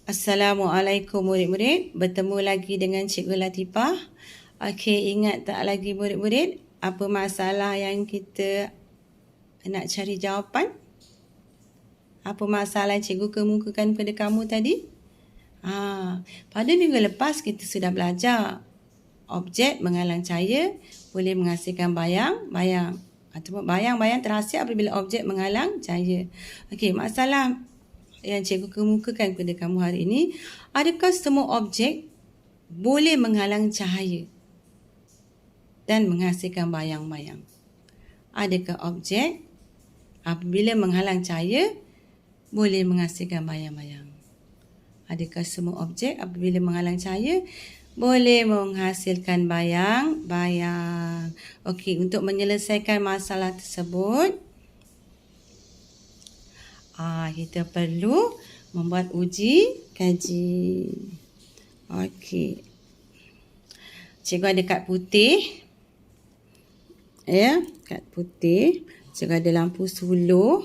Assalamualaikum murid-murid. Bertemu lagi dengan Cikgu Latifah. Okey, ingat tak lagi murid-murid apa masalah yang kita nak cari jawapan? Apa masalah yang cikgu kemukakan pada kamu tadi? Pada minggu lepas kita sudah belajar objek menghalang cahaya boleh menghasilkan bayang-bayang ataupun bayang-bayang terhasil apabila objek menghalang cahaya. Okey, masalah yang cikgu kemukakan kepada kamu hari ini, adakah semua objek boleh menghalang cahaya dan menghasilkan bayang-bayang? Adakah objek apabila menghalang cahaya boleh menghasilkan bayang-bayang? Adakah semua objek apabila menghalang cahaya boleh menghasilkan bayang-bayang? Okey, untuk menyelesaikan masalah tersebut, kita perlu membuat uji kaji. Okey. Cikgu ada kad putih. Ya, kad putih. Cikgu ada lampu suluh.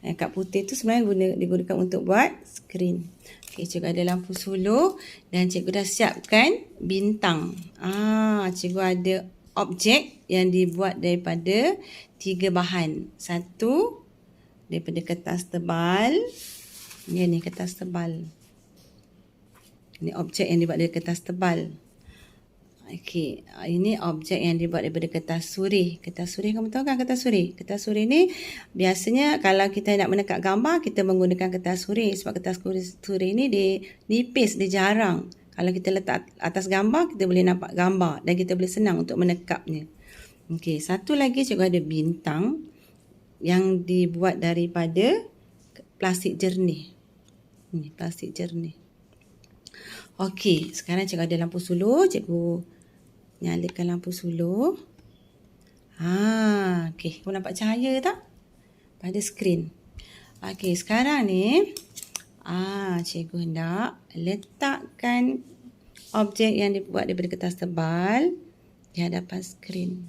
Kad putih tu sebenarnya digunakan untuk buat skrin. Okey, cikgu ada lampu suluh dan cikgu dah siapkan bintang. Cikgu ada objek yang dibuat daripada 3 bahan. Satu daripada kertas tebal. Ini kertas tebal. Ini objek yang dibuat dari kertas tebal. Okey, ini objek yang dibuat daripada kertas suri. Kertas suri, kamu tahu kan kertas suri? Kertas suri ni biasanya kalau kita nak menekat gambar, kita menggunakan kertas suri. Sebab kertas suri ni dia nipis, dia jarang. Kalau kita letak atas gambar, kita boleh nampak gambar dan kita boleh senang untuk menekapnya. Okey, satu lagi cikgu ada bintang yang dibuat daripada plastik jernih. Ini plastik jernih. Okey, sekarang cikgu ada lampu suluh. Cikgu nyalakan lampu suluh. Okey, kamu nampak cahaya tak? Pada skrin. Okey, sekarang ni cikgu hendak letakkan objek yang dibuat daripada kertas tebal di hadapan skrin.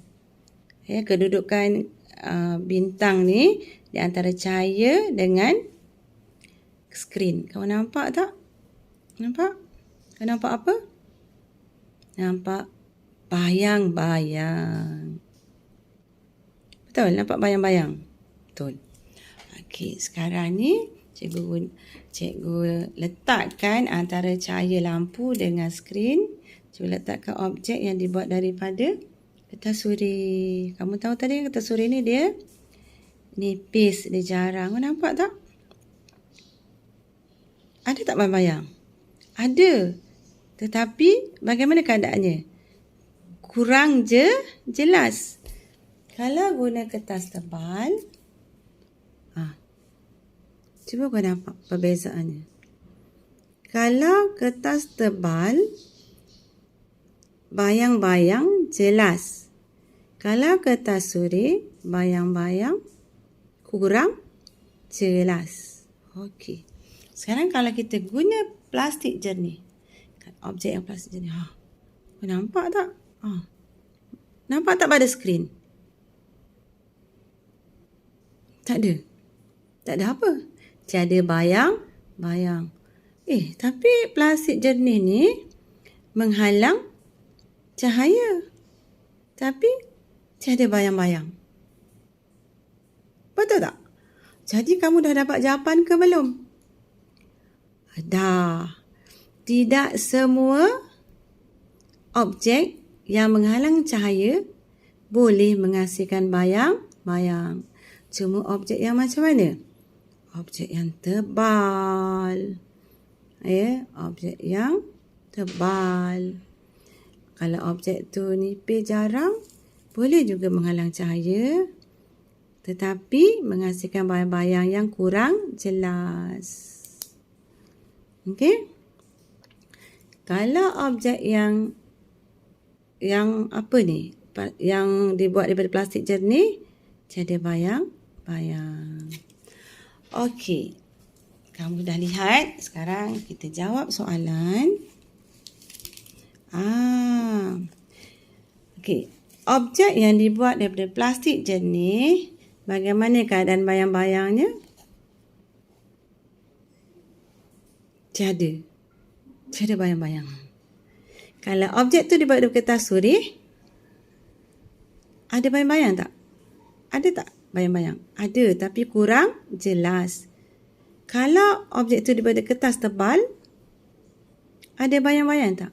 Kedudukan bintang ni di antara cahaya dengan skrin. Kamu nampak tak? Nampak? Kau nampak apa? Nampak bayang-bayang. Betul? Nampak bayang-bayang? Betul. Okey, sekarang ni cikgu letakkan antara cahaya lampu dengan skrin. Cikgu letakkan objek yang dibuat daripada kertas suri. Kamu tahu tadi kertas suri ni dia nipis, dia jarang. Kamu nampak tak? Ada tak bayang-bayang? Ada. Tetapi bagaimana keadaannya? Kurang jelas. Kalau guna kertas tebal, cuba kau nampak perbezaannya. Kalau kertas tebal, bayang-bayang jelas. Kalau kertas suri, bayang-bayang kurang jelas. Okey. Sekarang kalau kita guna plastik jernih, objek yang plastik jernih, nampak tak? Nampak tak pada skrin? Tak ada. Tak ada apa? Tiada bayang-bayang. Tapi plastik jernih ni menghalang cahaya. Tapi tiada bayang-bayang. Betul tak? Jadi kamu dah dapat jawapan ke belum? Dah. Tidak semua objek yang menghalang cahaya boleh menghasilkan bayang-bayang. Cuma objek yang macam mana? Objek yang tebal. Objek yang tebal. Kalau objek tu nipis jarang, boleh juga menghalang cahaya, tetapi menghasilkan bayang-bayang yang kurang jelas. Okey? Kalau objek yang apa ni? Yang dibuat daripada plastik jernih, tiada bayang-bayang. Okey. Kamu dah lihat. Sekarang kita jawab soalan. Okey. Objek yang dibuat daripada plastik jernih, bagaimana keadaan bayang-bayangnya? Tiada bayang-bayang. Kalau objek tu dibuat dari kertas suri, ada bayang-bayang tak? Ada tak bayang-bayang? Ada, tapi kurang jelas. Kalau objek tu dibuat dari kertas tebal, ada bayang-bayang tak?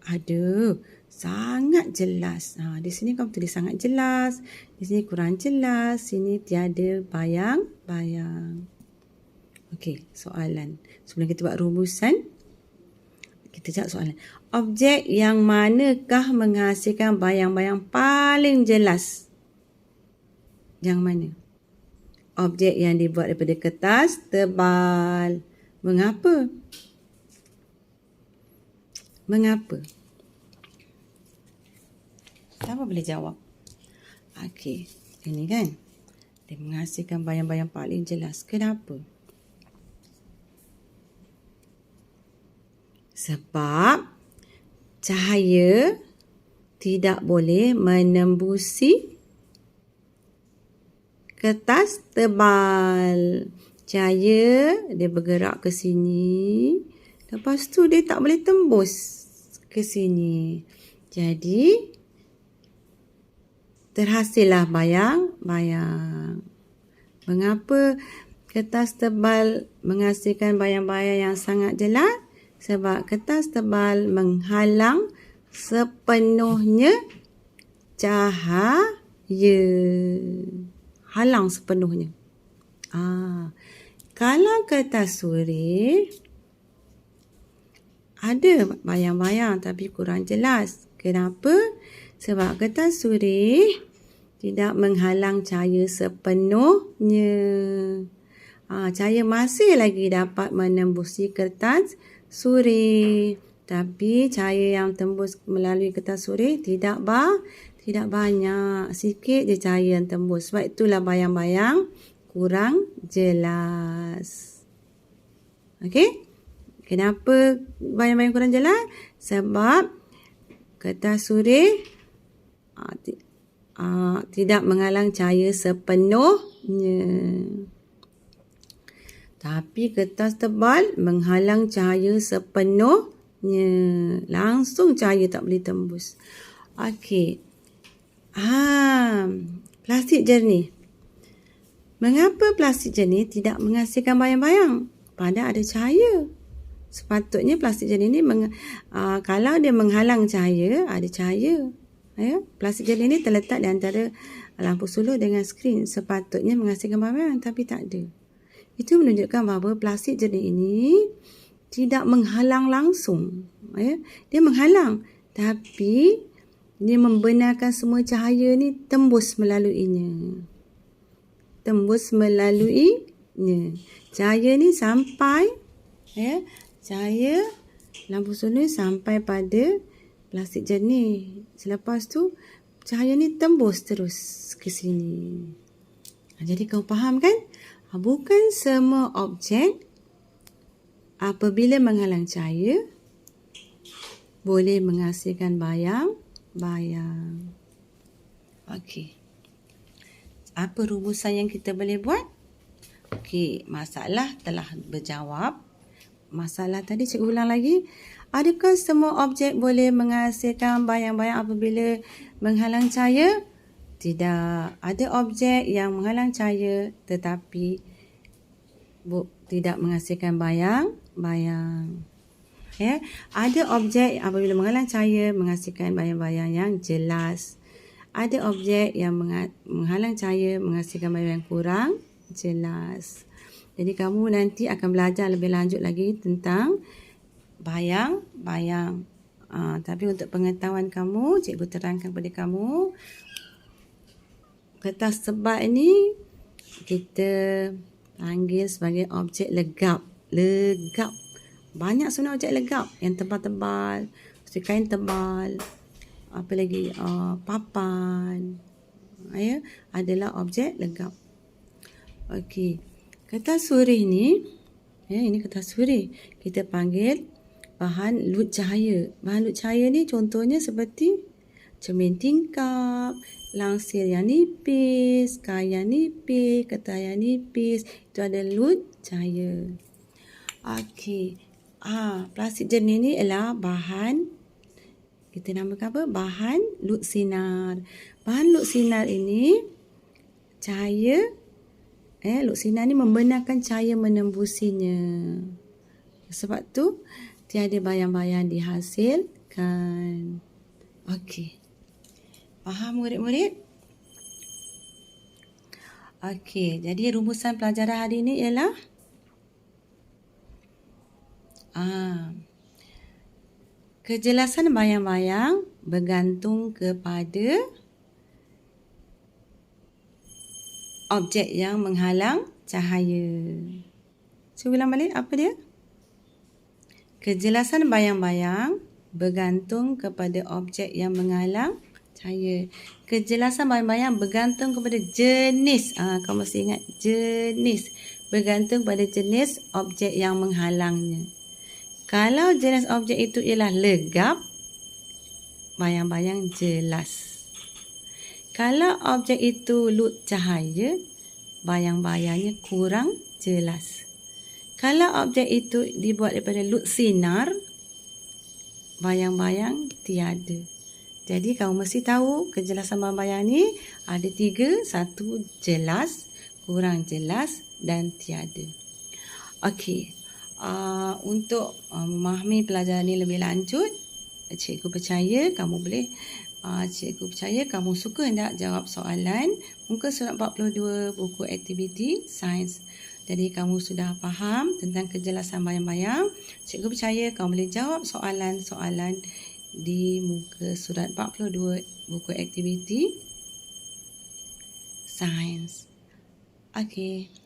Ada, sangat jelas. Di sini kamu tulis sangat jelas, di sini kurang jelas, sini tiada bayang-bayang. Okey, soalan. Sebelum kita buat rumusan, kita jawab soalan. Objek yang manakah menghasilkan bayang-bayang paling jelas? Yang mana? Objek yang dibuat daripada kertas tebal. Mengapa? Siapa boleh jawab? Okey, ini kan. Dia menghasilkan bayang-bayang paling jelas. Kenapa? Sebab cahaya tidak boleh menembusi kertas tebal. Cahaya dia bergerak ke sini. Lepas tu dia tak boleh tembus ke sini. Jadi terhasillah bayang-bayang. Mengapa kertas tebal menghasilkan bayang-bayang yang sangat jelas? Sebab kertas tebal menghalang sepenuhnya cahaya. Halang sepenuhnya. Kalau kertas suri, ada bayang-bayang tapi kurang jelas. Kenapa? Sebab kertas suri tidak menghalang cahaya sepenuhnya. Cahaya masih lagi dapat menembusi kertas suri. Tapi cahaya yang tembus melalui kertas suri tidak banyak. Sikit je cahaya yang tembus. Sebab itulah bayang-bayang kurang jelas. Okey? Kenapa bayang-bayang kurang jelas? Sebab kertas suri tidak menghalang cahaya sepenuhnya. Tapi kertas tebal menghalang cahaya sepenuhnya. Langsung cahaya tak boleh tembus. Okey. Plastik jernih. Mengapa plastik jernih tidak menghasilkan bayang-bayang? Padahal ada cahaya. Sepatutnya plastik jernih ni kalau dia menghalang cahaya, ada cahaya. Plastik jernih ni terletak di antara lampu suluh dengan skrin. Sepatutnya menghasilkan bayang-bayang tapi tak ada. Itu menunjukkan bahawa plastik jernih ini tidak menghalang langsung. Dia menghalang. Tapi dia membenarkan semua cahaya ni tembus melaluinya. Cahaya ni sampai, cahaya lampu suluh sampai pada plastik jernih. Selepas tu, cahaya ni tembus terus ke sini. Jadi kau faham kan? Bukan semua objek apabila menghalang cahaya boleh menghasilkan bayang-bayang. Okey. Apa rumusan yang kita boleh buat? Okey, masalah telah berjawab. Masalah tadi cikgu ulang lagi. Adakah semua objek boleh menghasilkan bayang-bayang apabila menghalang cahaya? Tidak. Ada objek yang menghalang cahaya tetapi tidak menghasilkan bayang-bayang. Ada objek apabila menghalang cahaya menghasilkan bayang-bayang yang jelas. Ada objek yang menghalang cahaya menghasilkan bayang yang kurang jelas. Jadi kamu nanti akan belajar lebih lanjut lagi tentang bayang-bayang. Tapi untuk pengetahuan kamu, cikgu terangkan kepada kamu, kertas tebal ini kita panggil sebagai objek legap. Banyak sebenarnya objek legap yang tebal-tebal, kain tebal, apa lagi, papan, adalah objek legap. Okey, kertas suri ni, ini kertas suri, kita panggil bahan lut cahaya. Bahan lut cahaya ni contohnya seperti cermin tingkap, langsir yang nipis, kain yang nipis, kertas yang nipis, itu ada lut cahaya. Okey, Plastik jernih ni ialah bahan, kita namakan apa? Bahan lut sinar. Bahan lut sinar ini cahaya, lut sinar ni membenarkan cahaya menembusinya. Sebab tu tiada bayang-bayang dihasilkan. Okey. Faham murid-murid? Okey, jadi rumusan pelajaran hari ini ialah kejelasan bayang-bayang bergantung kepada objek yang menghalang cahaya. Cuba ulang balik, apa dia? Kejelasan bayang-bayang bergantung kepada objek yang menghalang cahaya. Kejelasan bayang-bayang bergantung kepada jenis. Kau mesti ingat jenis. Bergantung pada jenis objek yang menghalangnya. Kalau jenis objek itu ialah legap, bayang-bayang jelas. Kalau objek itu lut cahaya, bayang-bayangnya kurang jelas. Kalau objek itu dibuat daripada lut sinar, bayang-bayang tiada. Jadi kamu mesti tahu kejelasan bayang-bayang ni ada 3. 1 jelas, kurang jelas dan tiada. Okey. Untuk memahami pelajaran ni lebih lanjut, cikgu percaya kamu boleh suka hendak jawab soalan muka surat 42 buku aktiviti sains. Jadi kamu sudah faham tentang kejelasan bayang-bayang. Cikgu percaya kamu boleh jawab soalan-soalan di muka surat 42 buku aktiviti sains. Okey.